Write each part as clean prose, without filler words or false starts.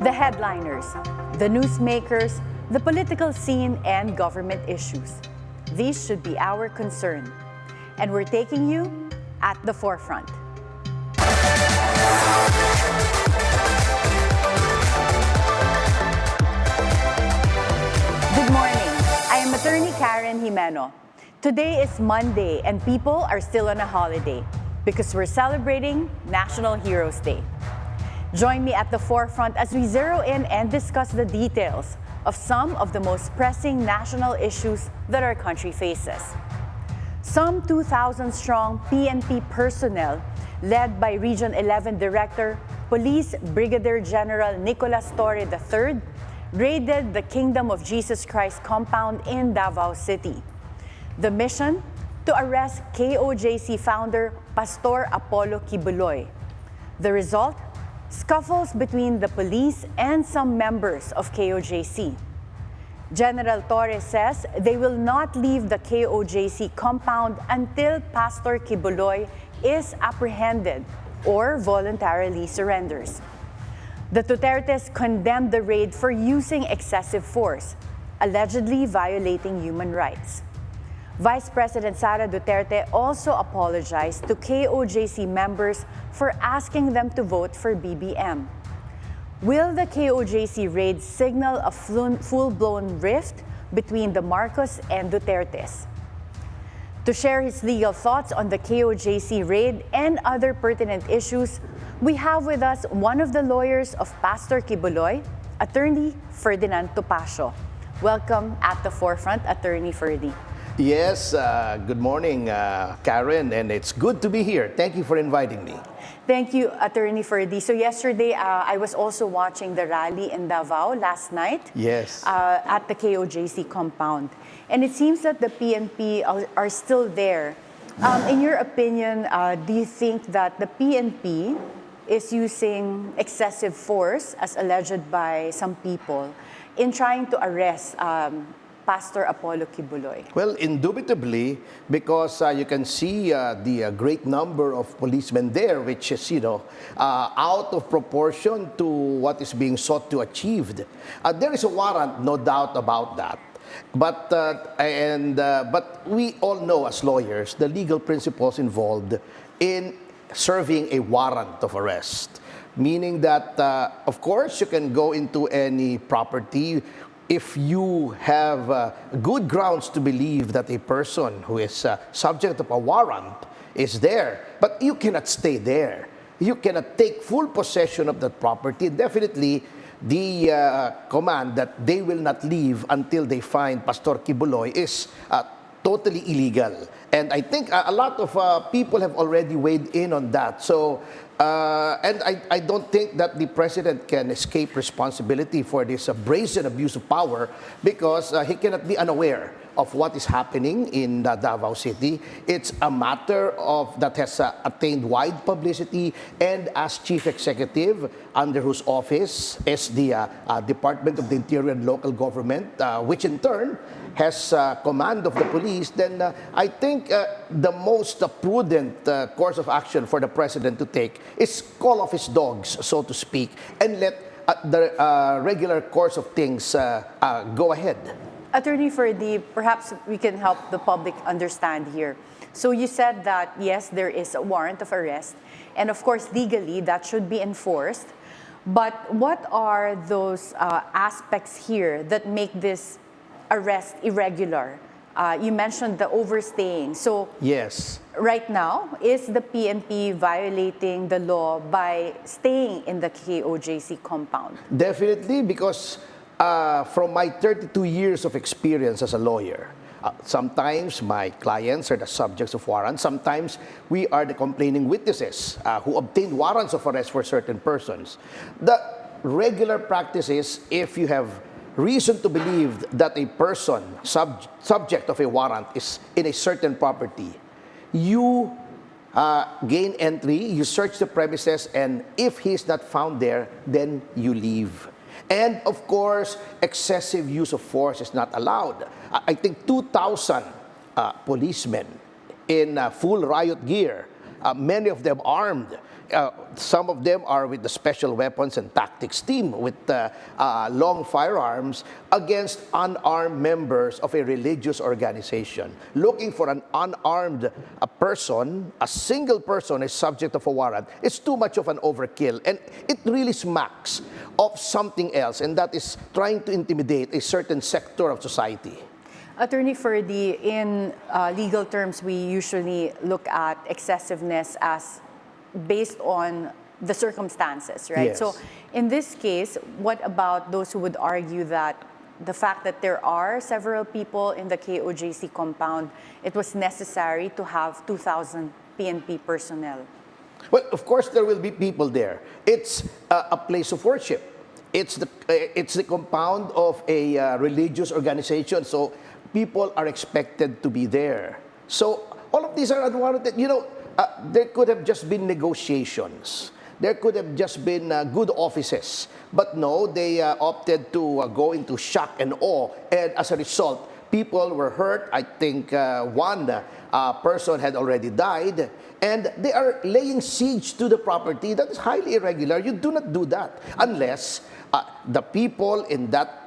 The headliners, the newsmakers, the political scene, and government issues. These should be our concern. And we're taking you at the forefront. Good morning. I am Attorney Karen Jimeno. Today is Monday and people are still on a holiday because we're celebrating National Heroes Day. Join me at the forefront as we zero in and discuss the details of some of the most pressing national issues that our country faces. Some 2,000-strong PNP personnel, led by Region 11 Director, Police Brigadier General Nicolas Torre III, raided the Kingdom of Jesus Christ compound in Davao City. The mission? To arrest KOJC founder Pastor Apollo Quiboloy. The result? Scuffles between the police and some members of KOJC. General Torre says they will not leave the KOJC compound until Pastor Quiboloy is apprehended or voluntarily surrenders. The Dutertes condemned the raid for using excessive force, allegedly violating human rights. Vice President Sara Duterte also apologized to KOJC members for asking them to vote for BBM. Will the KOJC raid signal a full-blown rift between the Marcos and Dutertes? To share his legal thoughts on the KOJC raid and other pertinent issues, we have with us one of the lawyers of Pastor Quiboloy, Attorney Ferdinand Topacio. Welcome at the forefront, Attorney Ferdy. Yes, good morning, Karen, and it's good to be here. Thank you for inviting me. Thank you, Attorney Ferdy. So yesterday, I was also watching the rally in Davao last night. Yes. At the KOJC compound. And it seems that the PNP are still there. In your opinion, do you think that the PNP is using excessive force, as alleged by some people, in trying to arrest Pastor Apollo Quiboloy? Well, indubitably, because you can see the great number of policemen there, which is, out of proportion to what is being sought to achieve. There is a warrant, no doubt about that. But we all know as lawyers the legal principles involved in serving a warrant of arrest. Meaning that, of course, you can go into any property if you have good grounds to believe that a person who is subject of a warrant is there, but you cannot stay there. You cannot take full possession of that property. Definitely, the command that they will not leave until they find Pastor Quiboloy is totally illegal. And I think a lot of people have already weighed in on that. So, and I don't think that the president can escape responsibility for this brazen abuse of power because he cannot be unaware of what is happening in Davao City. It's a matter of that has attained wide publicity, and as chief executive, under whose office is the Department of the Interior and Local Government, which in turn has command of the police, then I think the most prudent course of action for the president to take is call off his dogs, so to speak, and let the regular course of things go ahead. Attorney Ferdy, perhaps we can help the public understand here. So you said that, yes, there is a warrant of arrest, and of course, legally, that should be enforced. But what are those aspects here that make this arrest irregular? You mentioned the overstaying. So yes, right now, is the PNP violating the law by staying in the KOJC compound? Definitely, because from my 32 years of experience as a lawyer, sometimes my clients are the subjects of warrants. Sometimes we are the complaining witnesses who obtain warrants of arrest for certain persons. The regular practice is, if you have reason to believe that a person subject of a warrant is in a certain property, you gain entry, you search the premises, and if he's not found there, then you leave. And of course, excessive use of force is not allowed. I think 2,000 policemen in full riot gear many of them armed. Some of them are with the Special Weapons and Tactics team with long firearms against unarmed members of a religious organization. Looking for an unarmed person, a single person is subject of a warrant, it's too much of an overkill. And it really smacks of something else, and that is trying to intimidate a certain sector of society. Attorney Ferdy, in legal terms, we usually look at excessiveness as based on the circumstances, right? Yes. So in this case, what about those who would argue that the fact that there are several people in the KOJC compound, it was necessary to have 2,000 PNP personnel? Well, of course, there will be people there. It's a place of worship. It's the compound of a religious organization, so people are expected to be there. So all of these are unwarranted. You know, there could have just been negotiations. There could have just been good offices. But no, they opted to go into shock and awe. And as a result, people were hurt. I think one person had already died. And they are laying siege to the property. That is highly irregular. You do not do that unless the people in that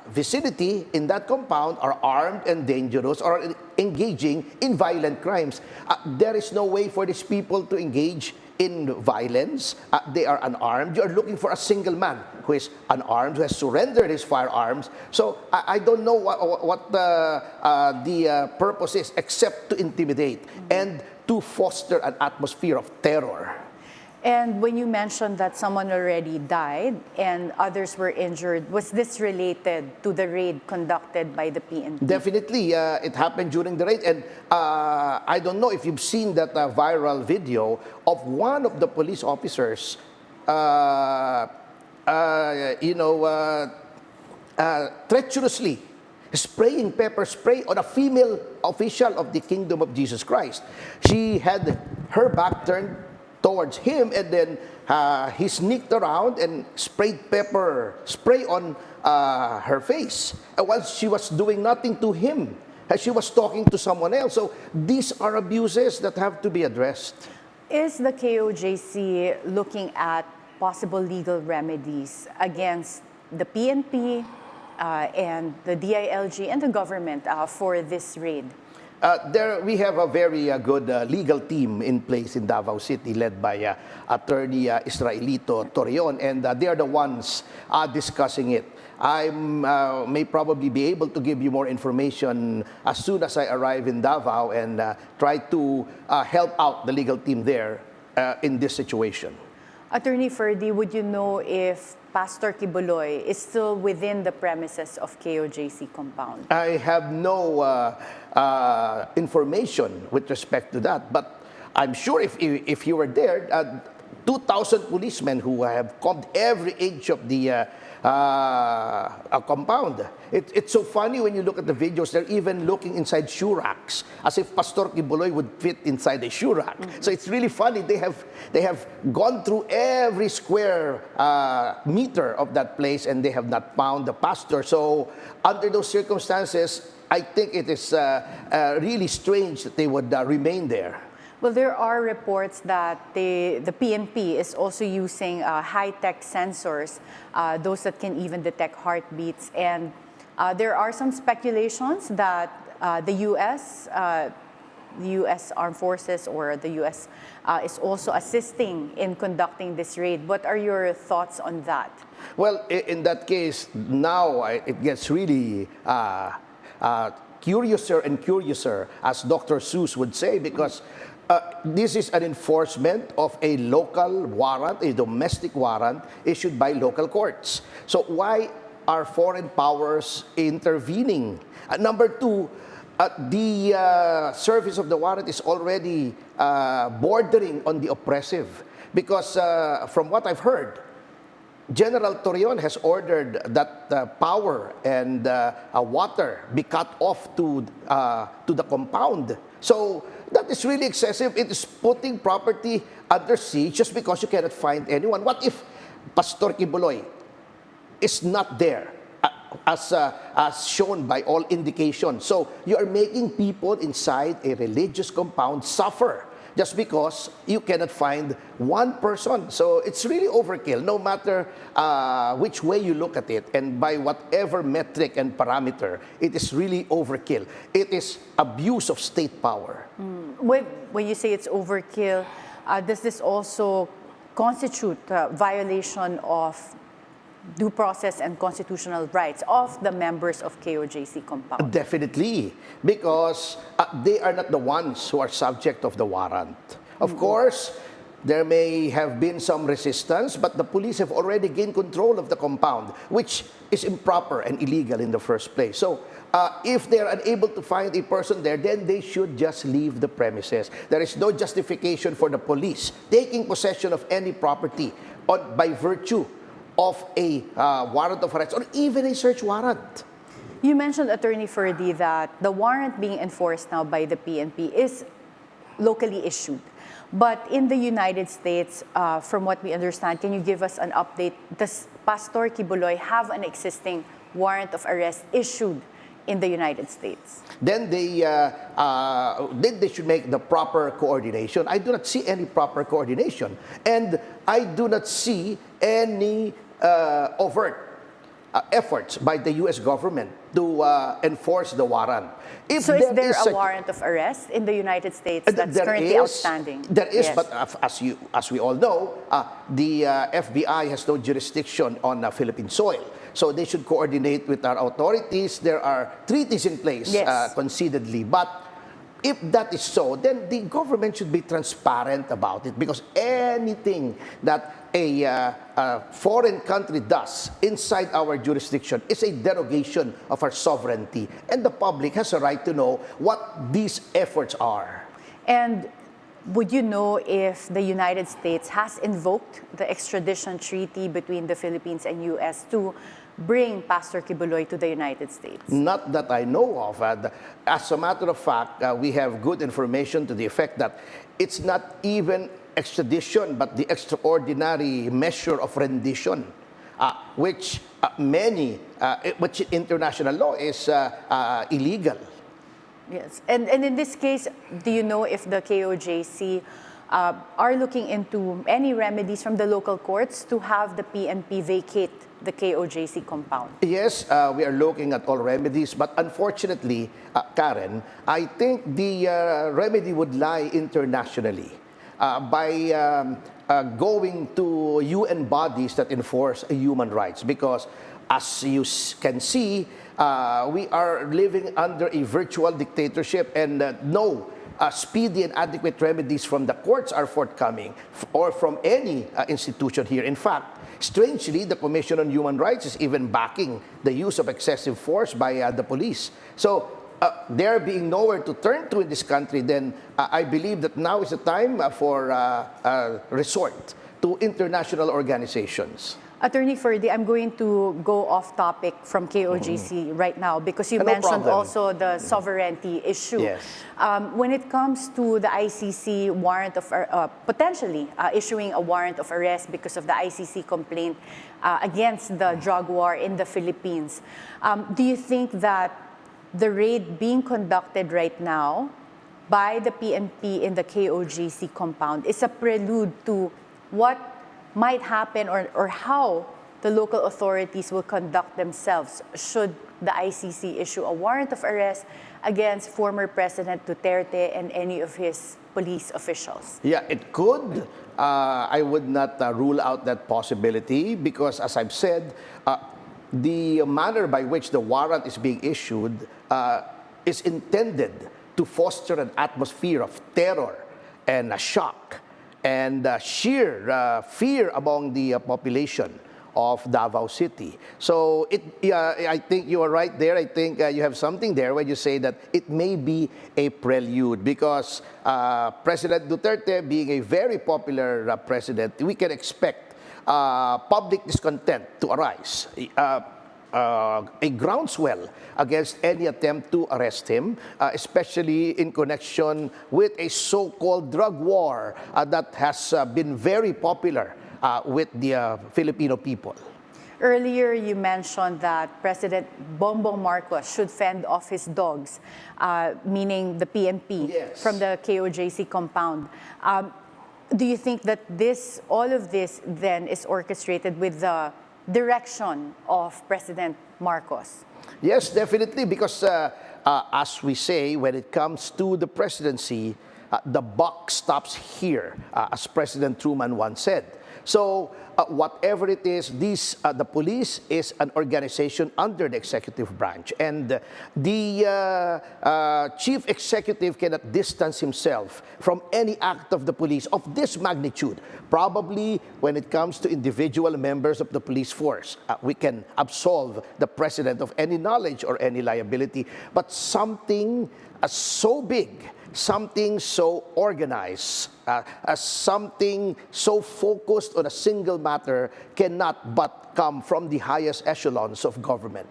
vicinity, in that compound, are armed and dangerous or engaging in violent crimes. There is no way for these people to engage in violence. They are unarmed. You are looking for a single man who is unarmed, who has surrendered his firearms. So I don't know what the purpose is except to intimidate and to foster an atmosphere of terror. And when you mentioned that someone already died and others were injured, was this related to the raid conducted by the PNP? Definitely, it happened during the raid. And I don't know if you've seen that viral video of one of the police officers, treacherously spraying pepper spray on a female official of the Kingdom of Jesus Christ. She had her back turned towards him, and then he sneaked around and sprayed pepper spray on her face while she was doing nothing to him, as she was talking to someone else. So these are abuses that have to be addressed. Is the KOJC looking at possible legal remedies against the PNP and the DILG and the government for this raid? There we have a very good legal team in place in Davao City, led by Attorney Nicolas Torre III, and they are the ones discussing it. I may probably be able to give you more information as soon as I arrive in Davao and try to help out the legal team there in this situation. Attorney Ferdy, would you know if Pastor Quiboloy is still within the premises of KOJC compound? I have no information with respect to that, but I'm sure if you were there, 2,000 policemen who have combed every inch of the compound. It's so funny when you look at the videos, they're even looking inside shoe racks, as if Pastor Quiboloy would fit inside a shoe rack. Mm-hmm. So it's really funny. They have gone through every square meter of that place, and they have not found the pastor. So under those circumstances, I think it is really strange that they would remain there. Well, there are reports that the PNP is also using high-tech sensors, those that can even detect heartbeats. And there are some speculations that the U.S. Armed Forces or the U.S. Is also assisting in conducting this raid. What are your thoughts on that? Well, in that case, now it gets really curiouser and curiouser, as Dr. Seuss would say, because this is an enforcement of a local warrant, a domestic warrant issued by local courts. So why are foreign powers intervening? Number two, the service of the warrant is already bordering on the oppressive, because from what I've heard, General Torreon has ordered that power and water be cut off to the compound. So that is really excessive. It is putting property under siege just because you cannot find anyone. What if Pastor Quiboloy is not there, as shown by all indications? So you are making people inside a religious compound suffer just because you cannot find one person. So it's really overkill, no matter which way you look at it, and by whatever metric and parameter, it is really overkill. It is abuse of state power. When you say it's overkill, does this also constitute violation of due process and constitutional rights of the members of KOJC compound? Definitely, because they are not the ones who are subject of the warrant. Of course, there may have been some resistance, but the police have already gained control of the compound, which is improper and illegal in the first place. So, if they are unable to find a person there, then they should just leave the premises. There is no justification for the police taking possession of any property by virtue of a warrant of arrest or even a search warrant. You mentioned, Attorney Ferdy, that the warrant being enforced now by the PNP is locally issued. But in the United States, from what we understand, can you give us an update? Does Pastor Quiboloy have an existing warrant of arrest issued in the United States? Then they should make the proper coordination. I do not see any proper coordination. And I do not see any overt efforts by the U.S. government to enforce the warrant. So is there a warrant of arrest in the United States that's currently outstanding? There is, yes. But as we all know, the FBI has no jurisdiction on Philippine soil. So they should coordinate with our authorities. There are treaties in place, yes, concededly. But if that is so, then the government should be transparent about it, because anything that a foreign country does inside our jurisdiction is a derogation of our sovereignty, and the public has a right to know what these efforts are. And would you know if the United States has invoked the extradition treaty between the Philippines and U.S. to bring Pastor Quiboloy to the United States? Not that I know of. As a matter of fact, we have good information to the effect that it's not even extradition, but the extraordinary measure of rendition, which which international law is illegal. Yes, and in this case, do you know if the KOJC are looking into any remedies from the local courts to have the PNP vacate the KOJC compound? Yes, we are looking at all remedies, but unfortunately, Karen, I think the remedy would lie internationally by going to UN bodies that enforce human rights, because as you can see, we are living under a virtual dictatorship, and no speedy and adequate remedies from the courts are forthcoming or from any institution here. In fact, strangely, the Commission on Human Rights is even backing the use of excessive force by the police. So there being nowhere to turn to in this country, then I believe that now is the time for resort to international organizations. Attorney Ferdy, I'm going to go off topic from KOJC right now, because you mentioned also the sovereignty issue. Yes. When it comes to the ICC warrant of potentially issuing a warrant of arrest because of the ICC complaint against the drug war in the Philippines, do you think that the raid being conducted right now by the PNP in the KOJC compound is a prelude to what might happen or how the local authorities will conduct themselves should the ICC issue a warrant of arrest against former President Duterte and any of his police officials? Yeah, it could. I would not rule out that possibility, because as I've said, the manner by which the warrant is being issued is intended to foster an atmosphere of terror and shock and sheer fear among the population of Davao City. So I think you are right there. I think you have something there when you say that it may be a prelude, because President Duterte being a very popular president, we can expect public discontent to arise. A groundswell against any attempt to arrest him, especially in connection with a so-called drug war that has been very popular with the Filipino people. Earlier, you mentioned that President Bongbong Marcos should fend off his dogs, meaning the PNP, Yes. from the KOJC compound. Do you think that all of this then is orchestrated with the direction of President Marcos? Yes, definitely, because as we say, when it comes to the presidency, the buck stops here, as President Truman once said. So whatever it is, the police is an organization under the executive branch, and the chief executive cannot distance himself from any act of the police of this magnitude. Probably when it comes to individual members of the police force, we can absolve the president of any knowledge or any liability, but something so big, something so organized, something so focused on a single matter cannot but come from the highest echelons of government.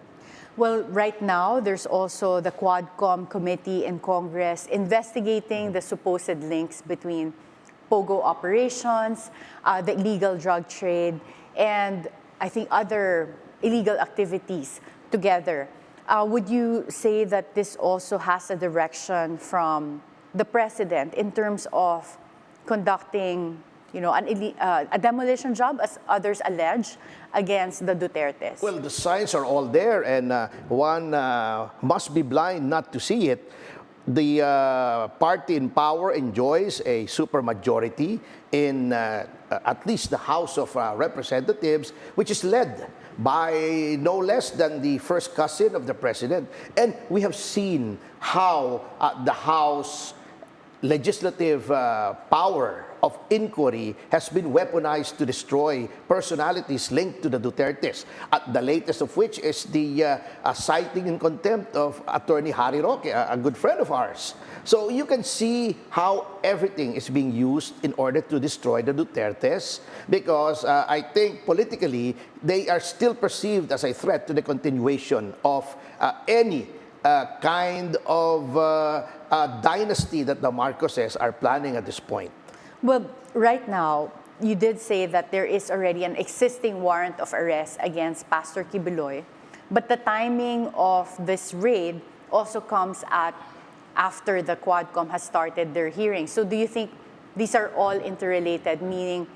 Well, right now, there's also the Quadcom committee in Congress investigating the supposed links between POGO operations, the illegal drug trade, and I think other illegal activities together. Would you say that this also has a direction from the president in terms of conducting, a demolition job, as others allege, against the Dutertes? Well, the signs are all there, and one must be blind not to see it. The party in power enjoys a supermajority in at least the House of Representatives, which is led by no less than the first cousin of the president. And we have seen how the House legislative power of inquiry has been weaponized to destroy personalities linked to the Dutertes. The latest of which is the citing in contempt of Attorney Harry Roque, a good friend of ours. So you can see how everything is being used in order to destroy the Dutertes, because I think politically they are still perceived as a threat to the continuation of any kind of dynasty that the Marcoses are planning at this point. Well, right now, you did say that there is already an existing warrant of arrest against Pastor Quiboloy, but the timing of this raid also comes after the Quadcom has started their hearing. So do you think these are all interrelated, meaning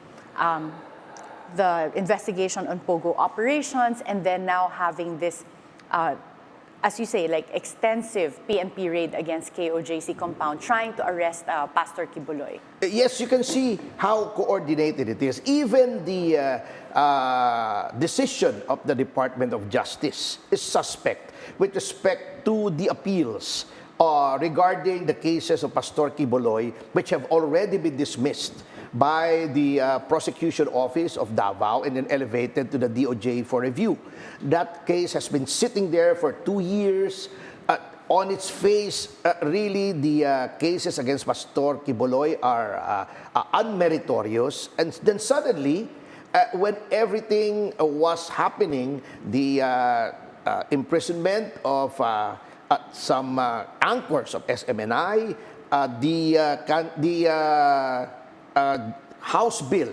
the investigation on POGO operations and then now having this, as you say, like extensive PNP raid against KOJC compound, trying to arrest Pastor Quiboloy? Yes, you can see how coordinated it is. Even the decision of the Department of Justice is suspect with respect to the appeals regarding the cases of Pastor Quiboloy, which have already been dismissed by the prosecution office of Davao and then elevated to the DOJ for review. That case has been sitting there for 2 years. On its face, really, the cases against Pastor Quiboloy are unmeritorious. And then suddenly, when everything was happening, the imprisonment of some anchors of SMNI, the House bill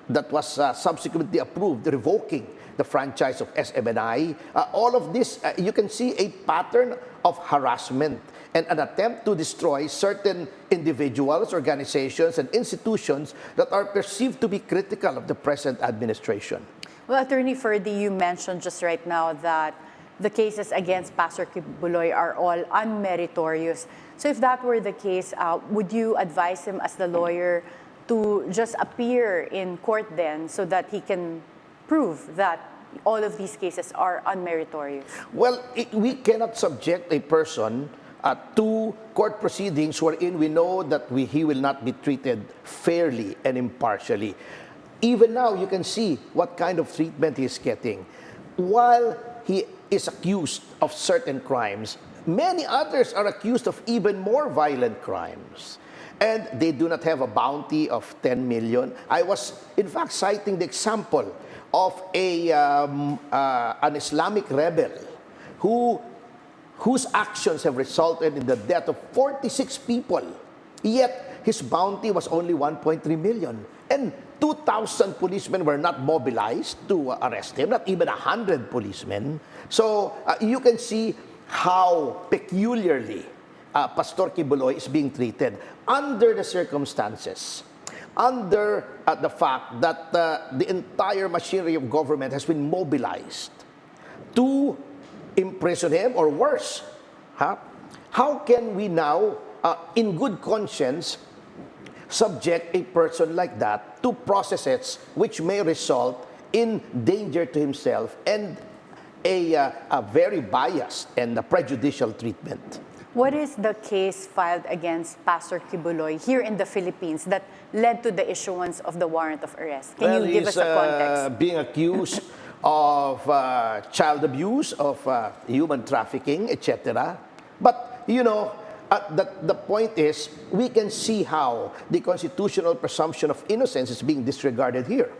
that was subsequently approved, revoking the franchise of SMNI. All of this, you can see a pattern of harassment and an attempt to destroy certain individuals, organizations, and institutions that are perceived to be critical of the present administration. Well, Attorney Ferdy, you mentioned just right now that the cases against Pastor Quiboloy are all unmeritorious. So if that were the case, would you advise him as the lawyer to just appear in court then so that he can prove that all of these cases are unmeritorious? Well, we cannot subject a person to court proceedings wherein we know that he will not be treated fairly and impartially. Even now, you can see what kind of treatment he is getting. While he is accused of certain crimes, many others are accused of even more violent crimes. And they do not have a bounty of 10 million. I was, in fact, citing the example of an Islamic rebel whose actions have resulted in the death of 46 people. Yet, his bounty was only 1.3 million. And 2,000 policemen were not mobilized to arrest him, not even 100 policemen. So you can see how peculiarly Pastor Quiboloy is being treated under the circumstances, under the fact that the entire machinery of government has been mobilized to imprison him, or worse. How can we now, in good conscience, subject a person like that to processes which may result in danger to himself and a very biased and prejudicial treatment? What is the case filed against Pastor Quiboloy here in the Philippines that led to the issuance of the warrant of arrest? Can you give us a context? Being accused of child abuse, of human trafficking, etc. But, you know, the point is, we can see how the constitutional presumption of innocence is being disregarded here.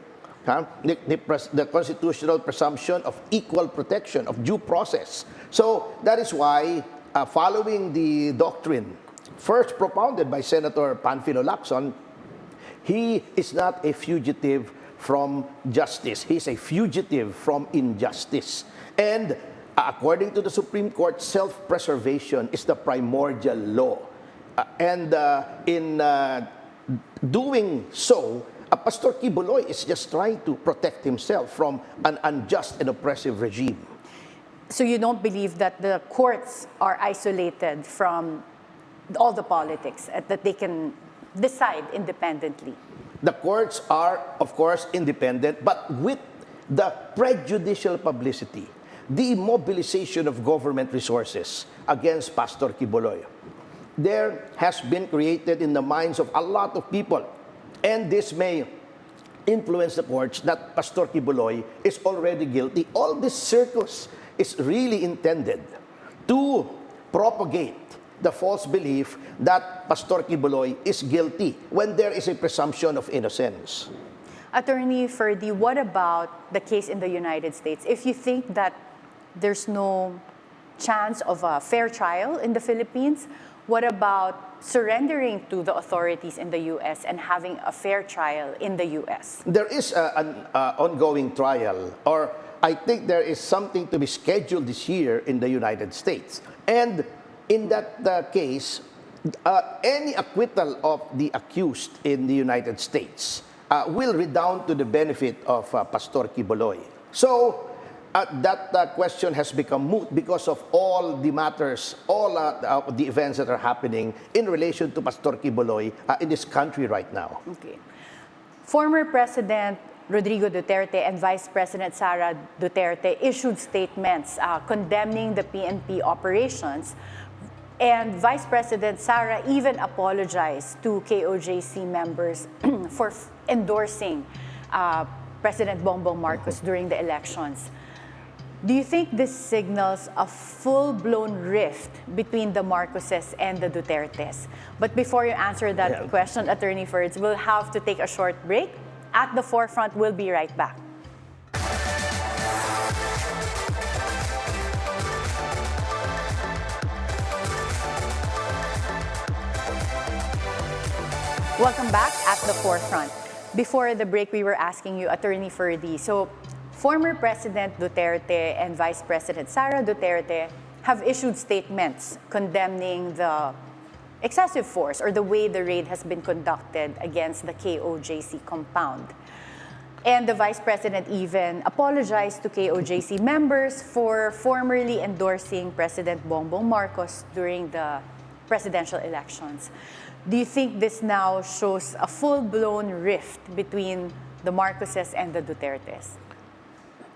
The constitutional presumption of equal protection, of due process. So that is why, following the doctrine first propounded by Senator Panfilo Lacson, he is not a fugitive from justice. He's a fugitive from injustice. And according to the Supreme Court, self-preservation is the primordial law. And in doing so, Pastor Quiboloy is just trying to protect himself from an unjust and oppressive regime. So you don't believe that the courts are isolated from all the politics, that they can decide independently? The courts are, of course, independent, but with the prejudicial publicity, the mobilization of government resources against Pastor Quiboloy, there has been created in the minds of a lot of people, and this may influence the courts, that Pastor Quiboloy is already guilty. All this circus is really intended to propagate the false belief that Pastor Quiboloy is guilty when there is a presumption of innocence. Attorney Ferdy, what about the case in the United States? If you think that there's no chance of a fair trial in the Philippines, what about surrendering to the authorities in the U.S. and having a fair trial in the U.S.? There is an ongoing trial, or I think there is something to be scheduled this year in the United States. And in that case, any acquittal of the accused in the United States will redound to the benefit of Pastor Quiboloy. So that question has become moot because of all the matters, all the events that are happening in relation to Pastor Quiboloy in this country right now. Okay. Former President Rodrigo Duterte and Vice President Sara Duterte issued statements condemning the PNP operations. And Vice President Sara even apologized to KOJC members for endorsing President Bongbong Marcos during the elections. Do you think this signals a full-blown rift between the Marcoses and the Dutertes? But before you answer that question, Attorney Ferds, we'll have to take a short break. At the forefront, we'll be right back. Welcome back at the forefront. Before the break, we were asking you, Attorney Ferdy, so former President Duterte and Vice President Sara Duterte have issued statements condemning the excessive force or the way the raid has been conducted against the KOJC compound. And the Vice President even apologized to KOJC members for formerly endorsing President Bongbong Marcos during the presidential elections. Do you think this now shows a full-blown rift between the Marcoses and the Dutertes?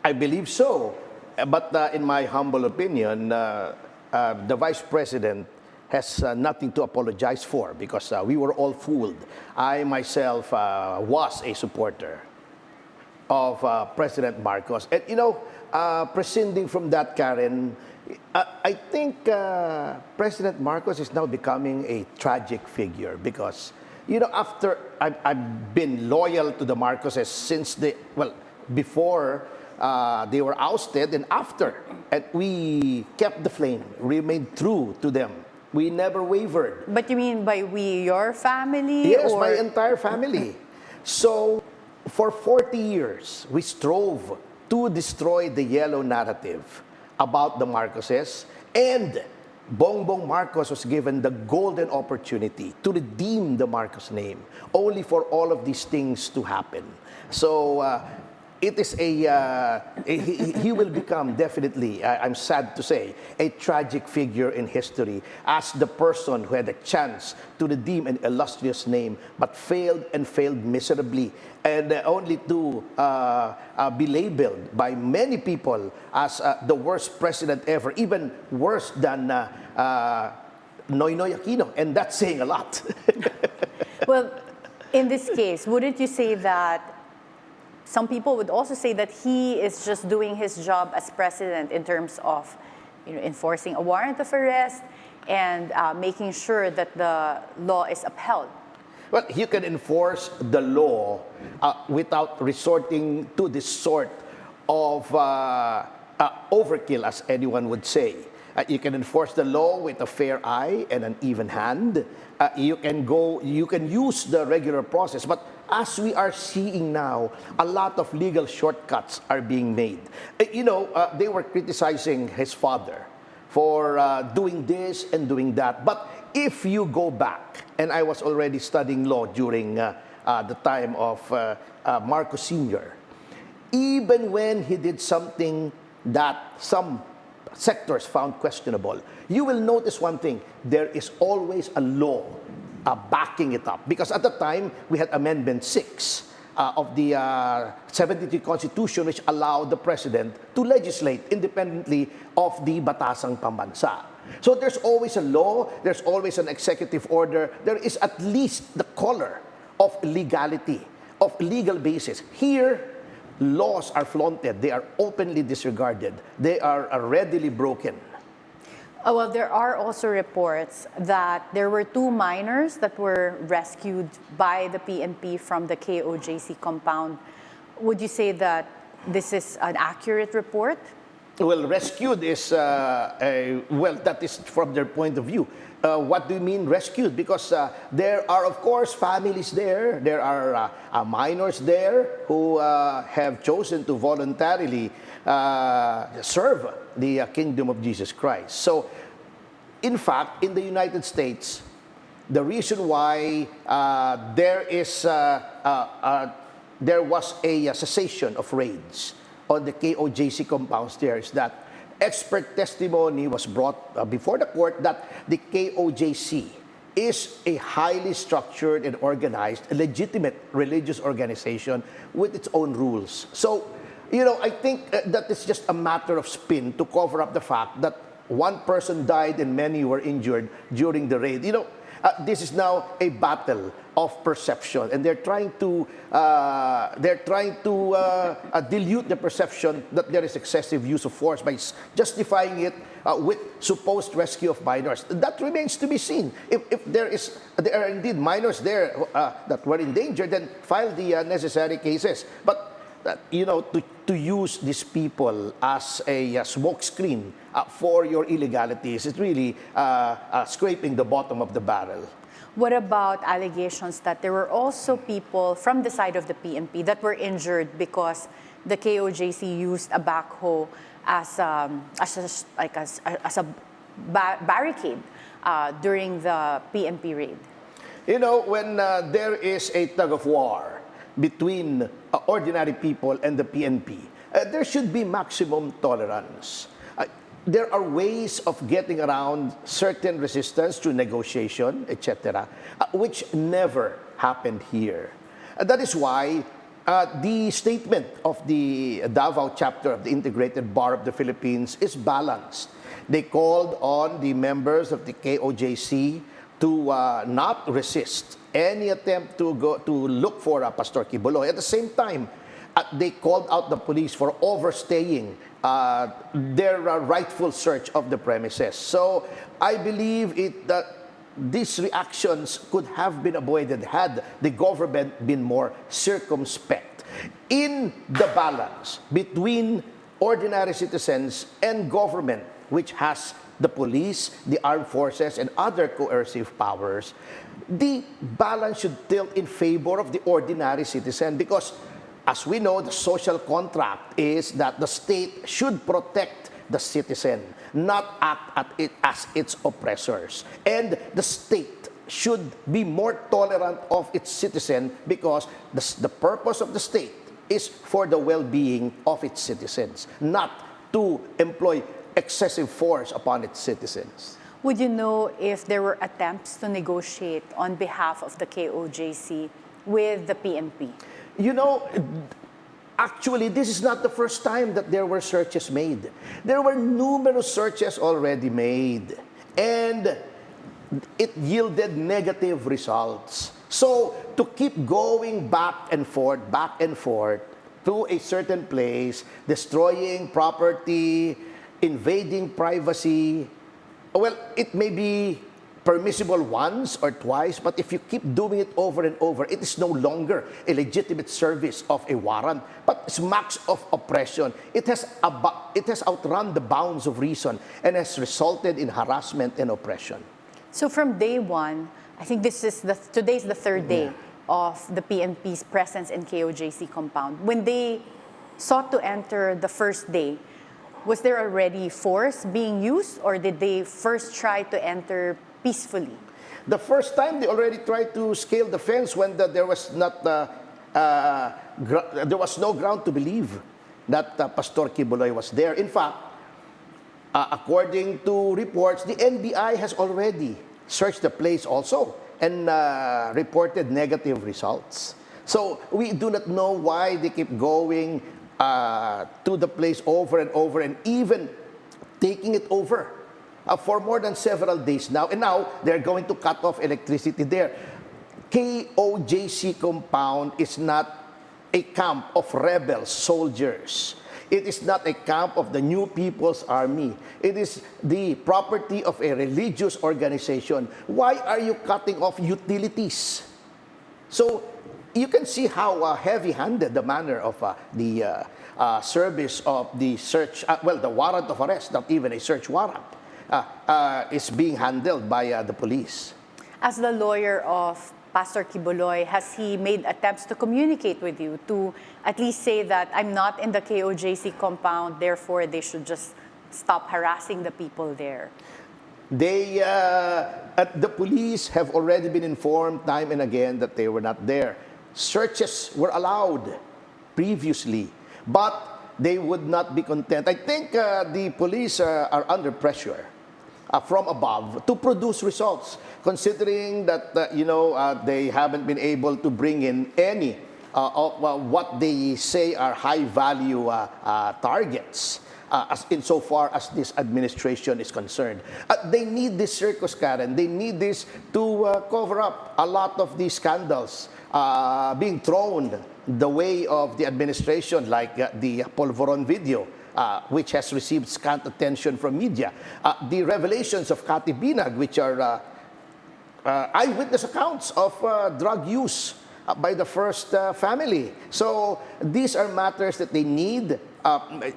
I believe so. But in my humble opinion, the Vice President has nothing to apologize for because we were all fooled. I myself was a supporter of President Marcos. And you know, prescinding from that, Karen, I think President Marcos is now becoming a tragic figure because, you know, after I've been loyal to the Marcoses since before they were ousted and after. And we kept the flame, remained true to them. We never wavered. But you mean by we, your family? Yes, or? my entire family. So, for 40 years, we strove to destroy the yellow narrative about the Marcoses, and Bongbong Marcos was given the golden opportunity to redeem the Marcos name, only for all of these things to happen. So, it is he will become definitely, I'm sad to say, a tragic figure in history as the person who had a chance to redeem an illustrious name but failed and failed miserably, and only to be labeled by many people as the worst president ever, even worse than Noynoy Aquino, and that's saying a lot. Well, in this case, wouldn't you say that some people would also say that he is just doing his job as president in terms of, enforcing a warrant of arrest and making sure that the law is upheld? Well, you can enforce the law without resorting to this sort of overkill, as anyone would say. You can enforce the law with a fair eye and an even hand. You can use the regular process, but as we are seeing now, a lot of legal shortcuts are being made. They were criticizing his father for doing this and doing that. But if you go back, and I was already studying law during the time of Marcos Sr., even when he did something that some sectors found questionable, you will notice one thing: there is always a law backing it up. Because at the time, we had Amendment 6 of the 73 Constitution, which allowed the President to legislate independently of the Batasang Pambansa. So there's always a law, there's always an executive order, there is at least the color of legality, of legal basis. Here, laws are flaunted, they are openly disregarded, they are readily broken. Well, there are also reports that there were 2 minors that were rescued by the PNP from the KOJC compound. Would you say that this is an accurate report? Well, rescued is, that is from their point of view. What do you mean rescued? Because there are, of course, families there. There are minors there who have chosen to voluntarily serve the kingdom of Jesus Christ. So, in fact, in the United States, the reason why there was a cessation of raids on the KOJC compounds there is that expert testimony was brought before the court that the KOJC is a highly structured and organized, legitimate religious organization with its own rules. So, I think that is just a matter of spin to cover up the fact that one person died and many were injured during the raid. This is now a battle of perception, and they're trying to dilute the perception that there is excessive use of force by justifying it with supposed rescue of minors. That remains to be seen. If there are indeed minors there that were in danger, then file the necessary cases. But to use these people as a smokescreen for your illegalities is really scraping the bottom of the barrel. What about allegations that there were also people from the side of the PNP that were injured because the KOJC used a backhoe as a barricade during the PNP raid? When there is a tug of war between ordinary people and the PNP, there should be maximum tolerance. There are ways of getting around certain resistance through negotiation, etc., which never happened here. That is why the statement of the Davao chapter of the Integrated Bar of the Philippines is balanced. They called on the members of the KOJC to not resist any attempt to look for Pastor Quiboloy. At the same time, they called out the police for overstaying their rightful search of the premises. So I believe that these reactions could have been avoided had the government been more circumspect in the balance between ordinary citizens and government which has the police, the armed forces, and other coercive powers, the balance should tilt in favor of the ordinary citizen because, as we know, the social contract is that the state should protect the citizen, not act at it as its oppressors. And the state should be more tolerant of its citizen because the purpose of the state is for the well-being of its citizens, not to employ excessive force upon its citizens. Would you know if there were attempts to negotiate on behalf of the KOJC with the PNP? You know, actually, this is not the first time that there were searches made. There were numerous searches already made, and it yielded negative results. So, to keep going back and forth to a certain place, destroying property, invading privacy, well, it may be permissible once or twice, but if you keep doing it over and over, it is no longer a legitimate service of a warrant, but smacks of oppression. It has outrun the bounds of reason and has resulted in harassment and oppression. So from day one, I think today's the third day of the PNP's presence in KOJC compound. When they sought to enter the first day, was there already force being used, or did they first try to enter peacefully? The first time, they already tried to scale the fence when there was no ground to believe that Pastor Quiboloy was there. In fact, according to reports, the NBI has already searched the place also and reported negative results. So we do not know why they keep going to the place over and over and even taking it over for more than several days now. And now they're going to cut off electricity there. KOJC compound is not a camp of rebel soldiers. It is not a camp of the New People's Army. It is the property of a religious organization. Why are you cutting off utilities? So you can see how heavy-handed the manner of the service of the search, the warrant of arrest, not even a search warrant, is being handled by the police. As the lawyer of Pastor Quiboloy, has he made attempts to communicate with you to at least say that I'm not in the KOJC compound, therefore they should just stop harassing the people there? The police have already been informed time and again that they were not there. Searches were allowed previously, but they would not be content. I think the police are under pressure from above to produce results, considering that they haven't been able to bring in any of what they say are high-value targets insofar as this administration is concerned. They need this circus, Karen. They need this to cover up a lot of these scandals being thrown the way of the administration, like the Polvoron video, which has received scant attention from media. The revelations of Kati Binag, which are eyewitness accounts of drug use by the first family. So these are matters that they need.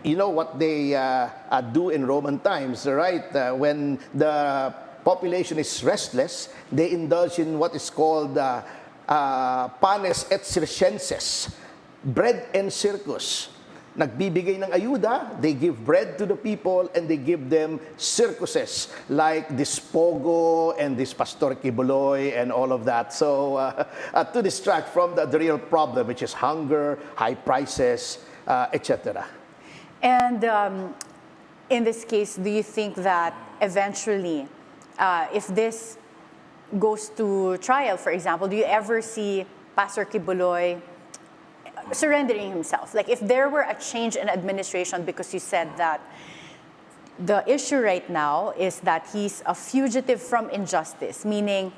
You know what they do in Roman times, right? When the population is restless, they indulge in what is called panes et circenses, bread and circus. Nagbibigay ng ayuda, they give bread to the people, and they give them circuses like this Pogo and this Pastor Quiboloy and all of that. So to distract from the real problem, which is hunger, high prices, etc. And in this case, do you think that eventually, if this goes to trial, for example, do you ever see Pastor Quiboloy surrendering himself? Like if there were a change in administration, because you said that the issue right now is that he's a fugitive from injustice, meaning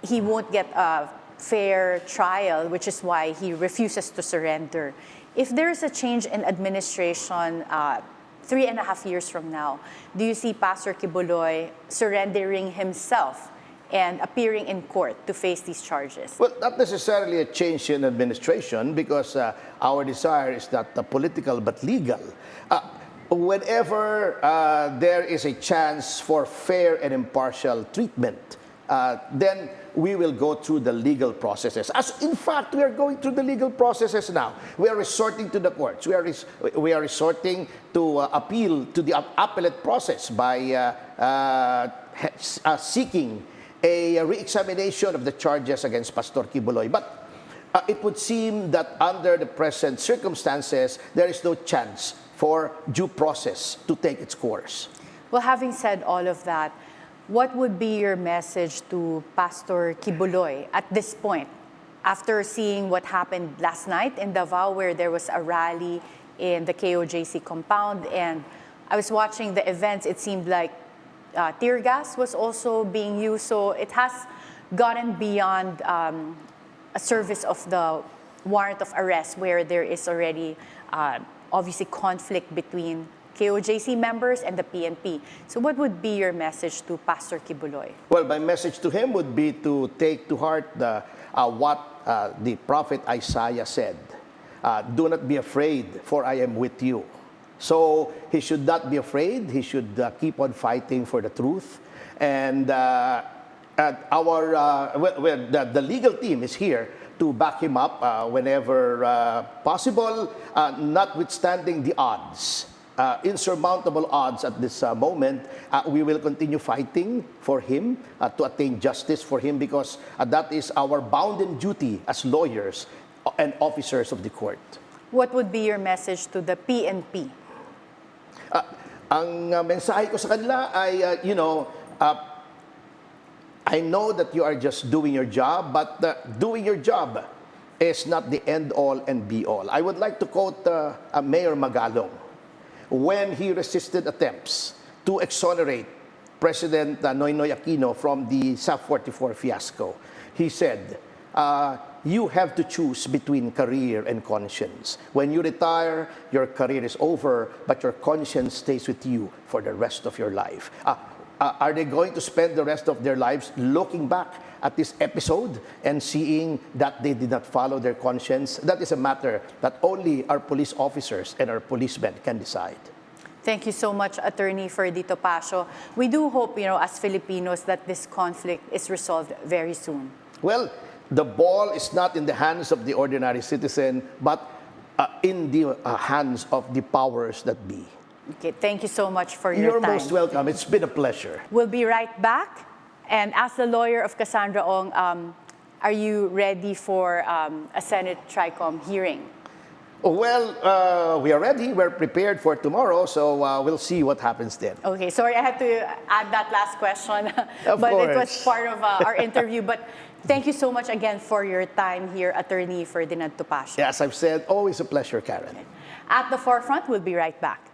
he won't get a fair trial, which is why he refuses to surrender. If there's a change in administration 3.5 years from now, do you see Pastor Quiboloy surrendering himself and appearing in court to face these charges? Well, not necessarily a change in administration, because our desire is not political but legal. whenever there is a chance for fair and impartial treatment, then we will go through the legal processes. As in fact, we are going through the legal processes now. We are resorting to the courts. We are resorting to appeal to the appellate process by seeking a re-examination of the charges against Pastor Quiboloy. But it would seem that under the present circumstances, there is no chance for due process to take its course. Well, having said all of that, what would be your message to Pastor Quiboloy at this point, after seeing what happened last night in Davao, where there was a rally in the KOJC compound, and I was watching the events, it seemed like tear gas was also being used, so it has gotten beyond a service of the warrant of arrest, where there is already obviously conflict between KOJC members and the PNP. So what would be your message to Pastor Quiboloy? Well, my message to him would be to take to heart what the prophet Isaiah said. Do not be afraid, for I am with you. So he should not be afraid. He should keep on fighting for the truth. And the legal team is here to back him up whenever possible, notwithstanding the odds. Insurmountable odds at this moment, we will continue fighting for him, to attain justice for him, because that is our bounden duty as lawyers and officers of the court. What would be your message to the PNP? Ang mensahe ko sa kanila ay, I know that you are just doing your job, but doing your job is not the end-all and be-all. I would like to quote Mayor Magalong. When he resisted attempts to exonerate President Noynoy Aquino from the SAF 44 fiasco, he said, you have to choose between career and conscience. When you retire, your career is over, but your conscience stays with you for the rest of your life. Are they going to spend the rest of their lives looking back at this episode and seeing that they did not follow their conscience? That is a matter that only our police officers and our policemen can decide. Thank you so much, Attorney Ferdinand Topacio. We do hope, as Filipinos, that this conflict is resolved very soon. Well, the ball is not in the hands of the ordinary citizen, but in the hands of the powers that be. Okay, thank you so much for your time. You're most welcome. It's been a pleasure. We'll be right back. And as the lawyer of Cassandra Ong, are you ready for a Senate TRICOM hearing? Well, we are ready. We're prepared for tomorrow, so we'll see what happens then. Okay, sorry, I had to add that last question, but course. It was part of our interview. But thank you so much again for your time here, Attorney Ferdinand Topacio. As I've said, always a pleasure, Karen. Okay. At the forefront, we'll be right back.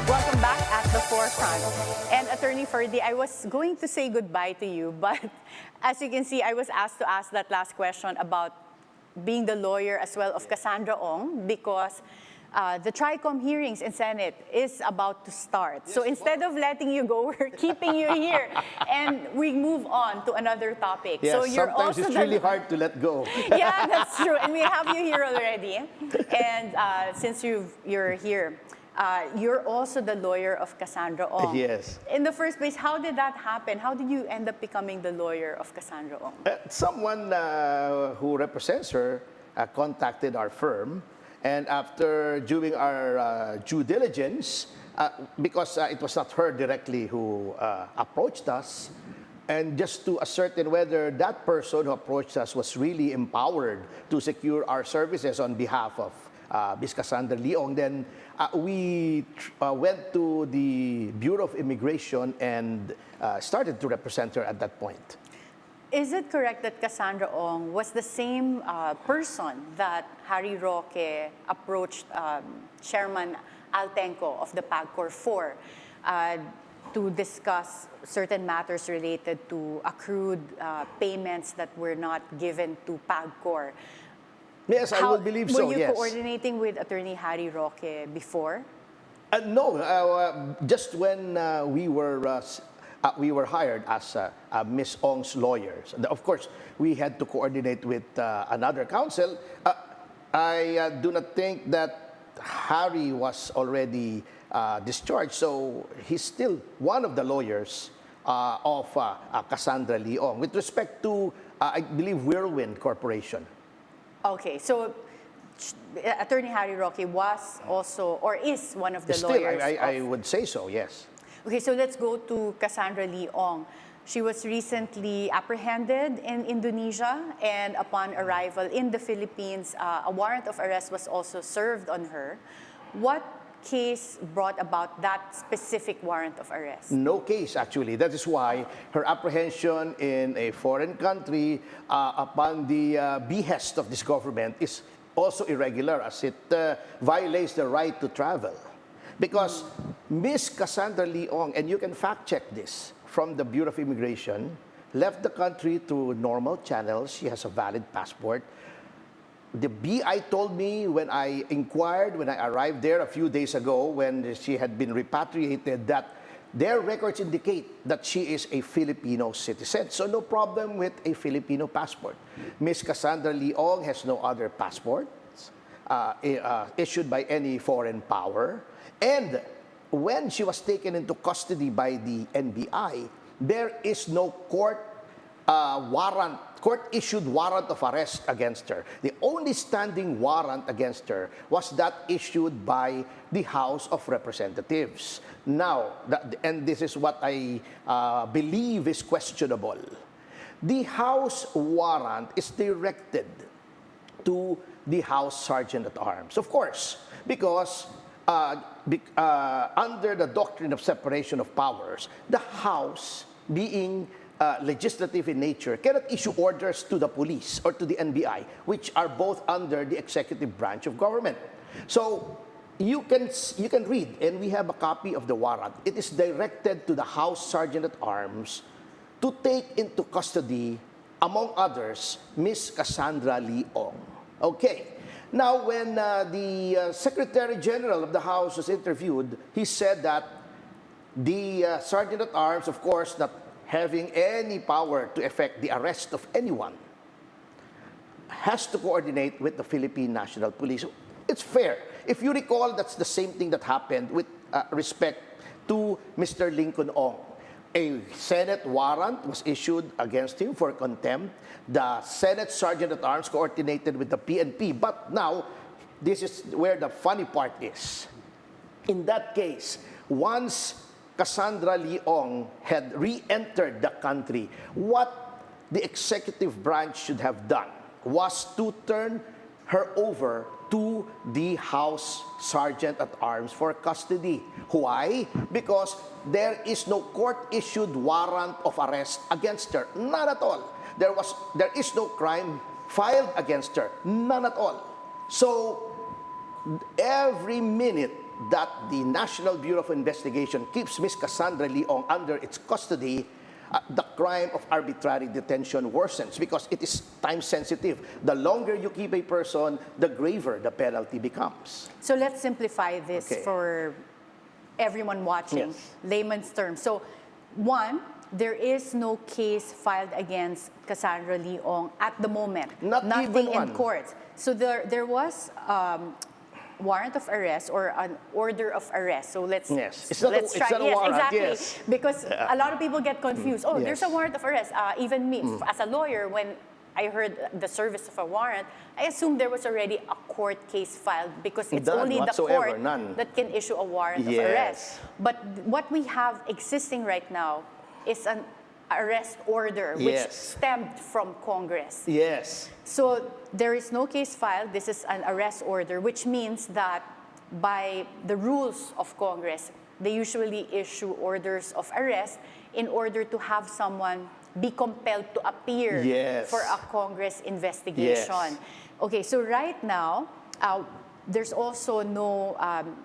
Welcome back at the forefront. And Attorney Ferdy, I was going to say goodbye to you, but as you can see, I was asked to ask that last question about being the lawyer as well of Cassandra Ong, because the TRICOM hearings in Senate is about to start. Yes, so instead of letting you go, we're keeping you here. And we move on to another topic. Yes, so you're sometimes also it's really hard to let go. Yeah, that's true. And we have you here already. And since you're here, you're also the lawyer of Cassandra Ong. Yes. In the first place, how did that happen? How did you end up becoming the lawyer of Cassandra Ong? Someone who represents her contacted our firm. And after doing our due diligence, because it was not her directly who approached us, and just to ascertain whether that person who approached us was really empowered to secure our services on behalf of Ms. Cassandra Ong, then we went to the Bureau of Immigration and started to represent her at that point. Is it correct that Cassandra Ong was the same person that Harry Roque approached Chairman Altenco of the PAGCOR for to discuss certain matters related to accrued payments that were not given to PAGCOR? Yes, I would believe so, Were you yes. coordinating with Attorney Harry Roque before? No, just when we were hired as Miss Ong's lawyers. And of course, we had to coordinate with another counsel. I do not think that Harry was already discharged, so he's still one of the lawyers of Cassandra Ong with respect to, I believe, Whirlwind Corporation. Okay, so Attorney Harry Roque was also, or is one of the Still, lawyers. I would say so, yes. Okay, so let's go to Cassandra Ong. She was recently apprehended in Indonesia, and upon arrival in the Philippines, a warrant of arrest was also served on her. What case brought about that specific warrant of arrest? No case, actually. That is why her apprehension in a foreign country upon the behest of this government is also irregular, as it violates the right to travel. Because Miss Cassandra Ong, and you can fact check this from the Bureau of Immigration, left the country through normal channels. She has a valid passport. The BI told me when I inquired, when I arrived there a few days ago, when she had been repatriated, that their records indicate that she is a Filipino citizen. So no problem with a Filipino passport. Miss Cassandra Ong has no other passports issued by any foreign power. And when she was taken into custody by the NBI, there is no court-issued warrant of arrest against her. The only standing warrant against her was that issued by the House of Representatives. Now, and this is what I believe is questionable. The House warrant is directed to the House Sergeant at Arms, of course, because under the doctrine of separation of powers, the House, being legislative in nature, cannot issue orders to the police or to the NBI, which are both under the executive branch of government. So you can read, and we have a copy of the warrant. It is directed to the House Sergeant at Arms to take into custody, among others, Miss Cassandra Ong. Okay. Now, when the Secretary General of the House was interviewed, he said that the Sergeant at Arms, of course, not having any power to effect the arrest of anyone, has to coordinate with the Philippine National Police. It's fair. If you recall, that's the same thing that happened with respect to Mr. Lincoln Ong. A Senate warrant was issued against him for contempt. The Senate Sergeant at Arms coordinated with the PNP. But now, this is where the funny part is. In that case, once Cassandra Ong had re-entered the country, what the executive branch should have done was to turn her over to the House Sergeant at Arms for custody. Why? Because there is no court-issued warrant of arrest against her. None at all. There is no crime filed against her. None at all. So every minute that the National Bureau of Investigation keeps Miss Cassandra Ong under its custody, the crime of arbitrary detention worsens because it is time sensitive. The longer you keep a person, the graver the penalty becomes. So let's simplify this for everyone watching, layman's terms. So, one, there is no case filed against Cassandra Ong at the moment. Nothing in court. So there was warrant of arrest or an order of arrest. So let's try. It's not a warrant, exactly. yes. Because a lot of people get confused. Oh, there's a warrant of arrest. Even me, as a lawyer, when I heard the service of a warrant, I assumed there was already a court case filed because it's only the court that can issue a warrant of arrest. But what we have existing right now is an arrest order which stemmed from Congress. Yes. So there is no case filed. This is an arrest order, which means that by the rules of Congress, they usually issue orders of arrest in order to have someone be compelled to appear for a Congress investigation. Okay, so right now, there's also no,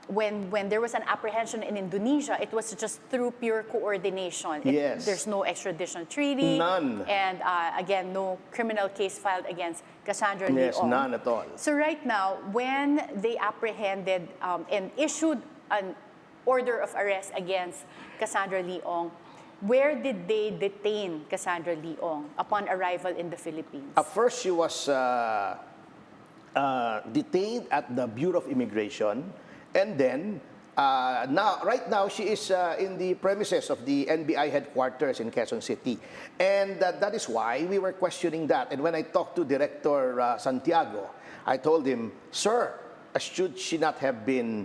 when there was an apprehension in Indonesia, it was just through pure coordination. There's no extradition treaty. None. And again, no criminal case filed against Cassandra Ong. None at all. So right now, when they apprehended and issued an order of arrest against Cassandra Ong. Where did they detain Cassandra Ong upon arrival in the Philippines? First, she was detained at the Bureau of Immigration, and then right now she is in the premises of the NBI headquarters in Quezon City, and that is why we were questioning that. And when I talked to Director Santiago, I told him, "Sir, should she not have been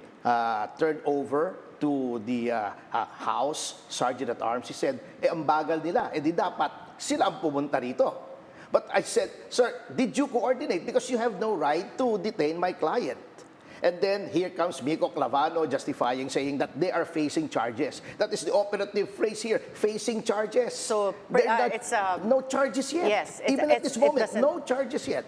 turned over to the House Sergeant at Arms?" He said, ang bagal nila, di dapat sila ang pumunta rito. But I said, "Sir, did you coordinate? Because you have no right to detain my client." And then here comes Miko Clavano justifying, saying that they are facing charges. That is the operative phrase here, facing charges. So it's no charges yet. Yes, even at this moment, no charges yet.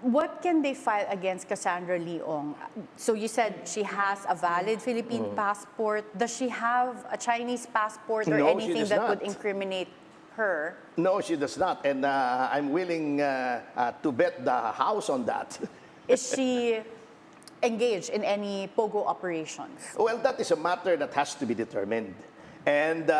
What can they file against Cassandra Ong? So you said she has a valid Philippine passport. Does she have a Chinese passport or No, anything that not. would incriminate her? No, she does not. And I'm willing to bet the house on that. Is she engaged in any POGO operations? Well, that is a matter that has to be determined. And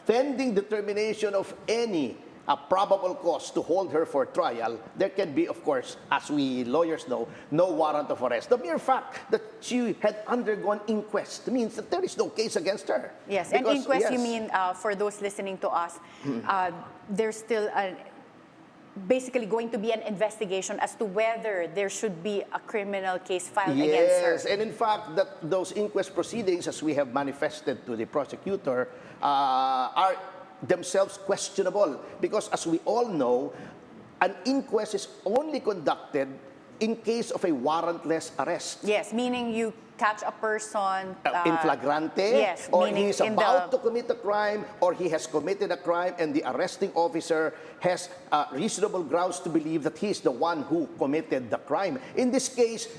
pending determination of any probable cause to hold her for trial, there can be, of course, as we lawyers know, no warrant of arrest. The mere fact that she had undergone inquest means that there is no case against her. Yes, Because, and inquest, yes. you mean, for those listening to us, there's still basically going to be an investigation as to whether there should be a criminal case filed against her. Yes, and in fact, those inquest proceedings, as we have manifested to the prosecutor, are themselves questionable, because as we all know, an inquest is only conducted in case of a warrantless arrest. Yes, meaning you catch a person In flagrante, yes, or meaning he's about to commit a crime, or he has committed a crime, and the arresting officer has reasonable grounds to believe that he is the one who committed the crime. In this case,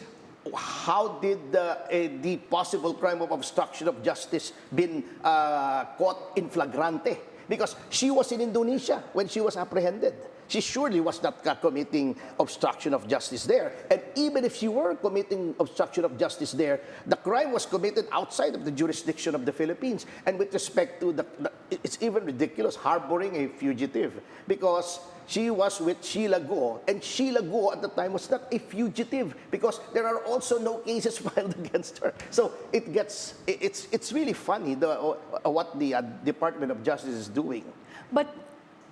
how did the possible crime of obstruction of justice been caught in flagrante? Because she was in Indonesia when she was apprehended. She surely was not committing obstruction of justice there. And even if she were committing obstruction of justice there, the crime was committed outside of the jurisdiction of the Philippines. And with respect to it's even ridiculous harboring a fugitive, because she was with Sheila Guo, and Sheila Guo at the time was not a fugitive, because there are also no cases filed against her. So it's really funny what the Department of Justice is doing. But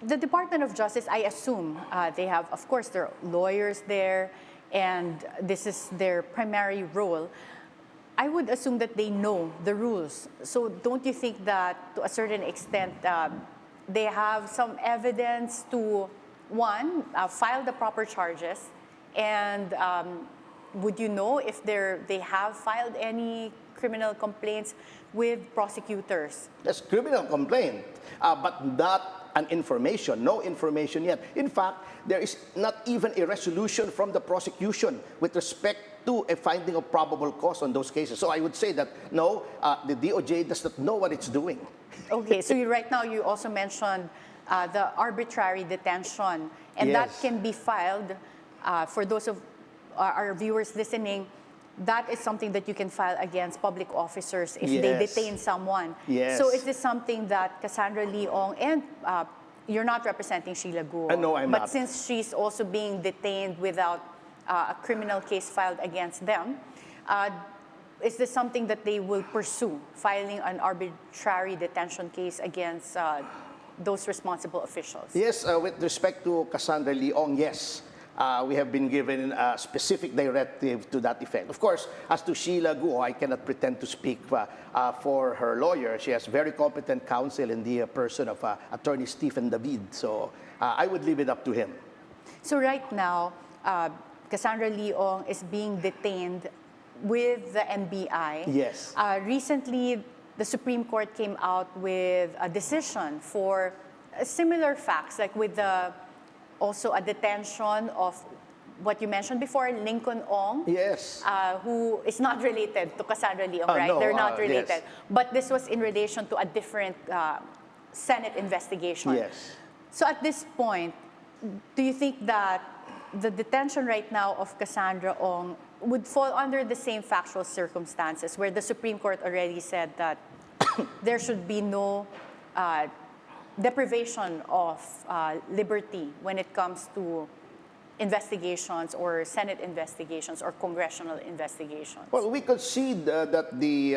the Department of Justice, I assume, they have, of course, their lawyers there, and this is their primary role. I would assume that they know the rules. So don't you think that, to a certain extent, they have some evidence to, one, file the proper charges, and would you know if they have filed any criminal complaints with prosecutors? That's criminal complaint, but not an information, no information yet. In fact, there is not even a resolution from the prosecution with respect to a finding of probable cause on those cases. So I would say that no, the DOJ does not know what it's doing. Okay, so right now you also mentioned the arbitrary detention, and Yes. that can be filed for those of our viewers listening. That is something that you can file against public officers if they Yes. detain someone. Yes. So is this something that Cassandra Ong, and you're not representing Sheila Guo, No, I'm but not. since she's also being detained without a criminal case filed against them, is this something that they will pursue, filing an arbitrary detention case against those responsible officials? Yes, with respect to Cassandra Ong, yes. We have been given a specific directive to that effect. Of course, as to Sheila Guo, I cannot pretend to speak for her lawyer. She has very competent counsel in the person of Attorney Stephen David. So I would leave it up to him. So right now, Cassandra Ong is being detained with the NBI. Yes. Recently, the Supreme Court came out with a decision for similar facts, like with also a detention of what you mentioned before, Lincoln Ong. Yes. Who is not related to Cassandra Ong, right? No, They're not related. yes. But this was in relation to a different Senate investigation. Yes. So at this point, do you think that the detention right now of Cassandra Ong would fall under the same factual circumstances where the Supreme Court already said that there should be no deprivation of liberty when it comes to investigations or Senate investigations or congressional investigations. Well, we concede that the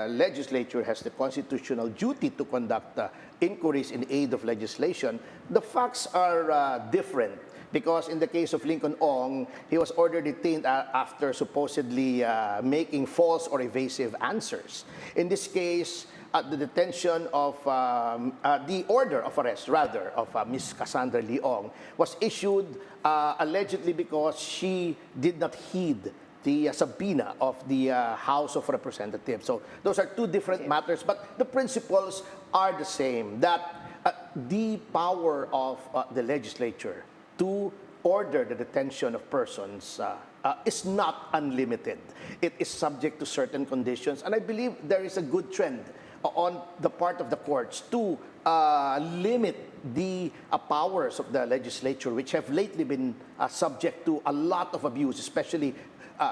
legislature has the constitutional duty to conduct inquiries in aid of legislation. The facts are different because in the case of Lincoln Ong, he was ordered detained after supposedly making false or evasive answers. In this case, the detention of the order of arrest, rather, of Ms. Cassandra Ong was issued allegedly because she did not heed the subpoena of the House of Representatives. So those are two different matters, but the principles are the same, that the power of the legislature to order the detention of persons is not unlimited. It is subject to certain conditions, and I believe there is a good trend on the part of the courts to limit the powers of the legislature, which have lately been subject to a lot of abuse, especially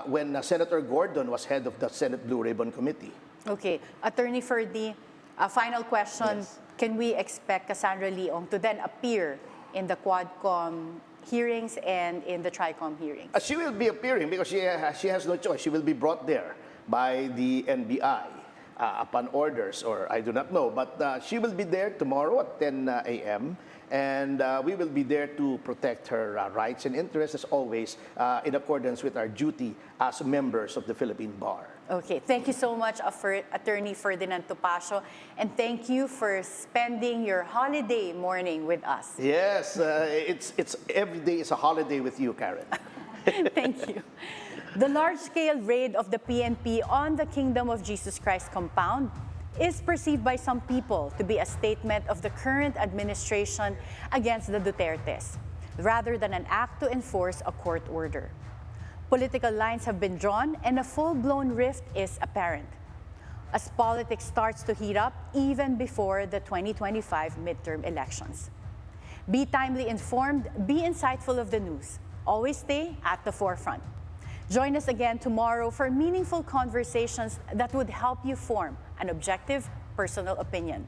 when Senator Gordon was head of the Senate Blue Ribbon Committee. Okay. Attorney Ferdy, a final question. Yes. Can we expect Cassandra Ong to then appear in the Quadcom hearings and in the Tricom hearings? She will be appearing because she has no choice. She will be brought there by the NBI. Upon orders, or I do not know, but she will be there tomorrow at 10 a.m. and we will be there to protect her rights and interests as always in accordance with our duty as members of the Philippine Bar. Okay, thank you so much, Attorney Ferdinand Topacio, and thank you for spending your holiday morning with us. Yes, it's every day is a holiday with you, Karen. Thank you. The large-scale raid of the PNP on the Kingdom of Jesus Christ compound is perceived by some people to be a statement of the current administration against the Dutertes, rather than an act to enforce a court order. Political lines have been drawn and a full-blown rift is apparent, as politics starts to heat up even before the 2025 midterm elections. Be timely informed, be insightful of the news. Always stay at the forefront. Join us again tomorrow for meaningful conversations that would help you form an objective, personal opinion.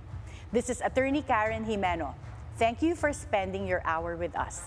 This is Attorney Karen Jimeno. Thank you for spending your hour with us.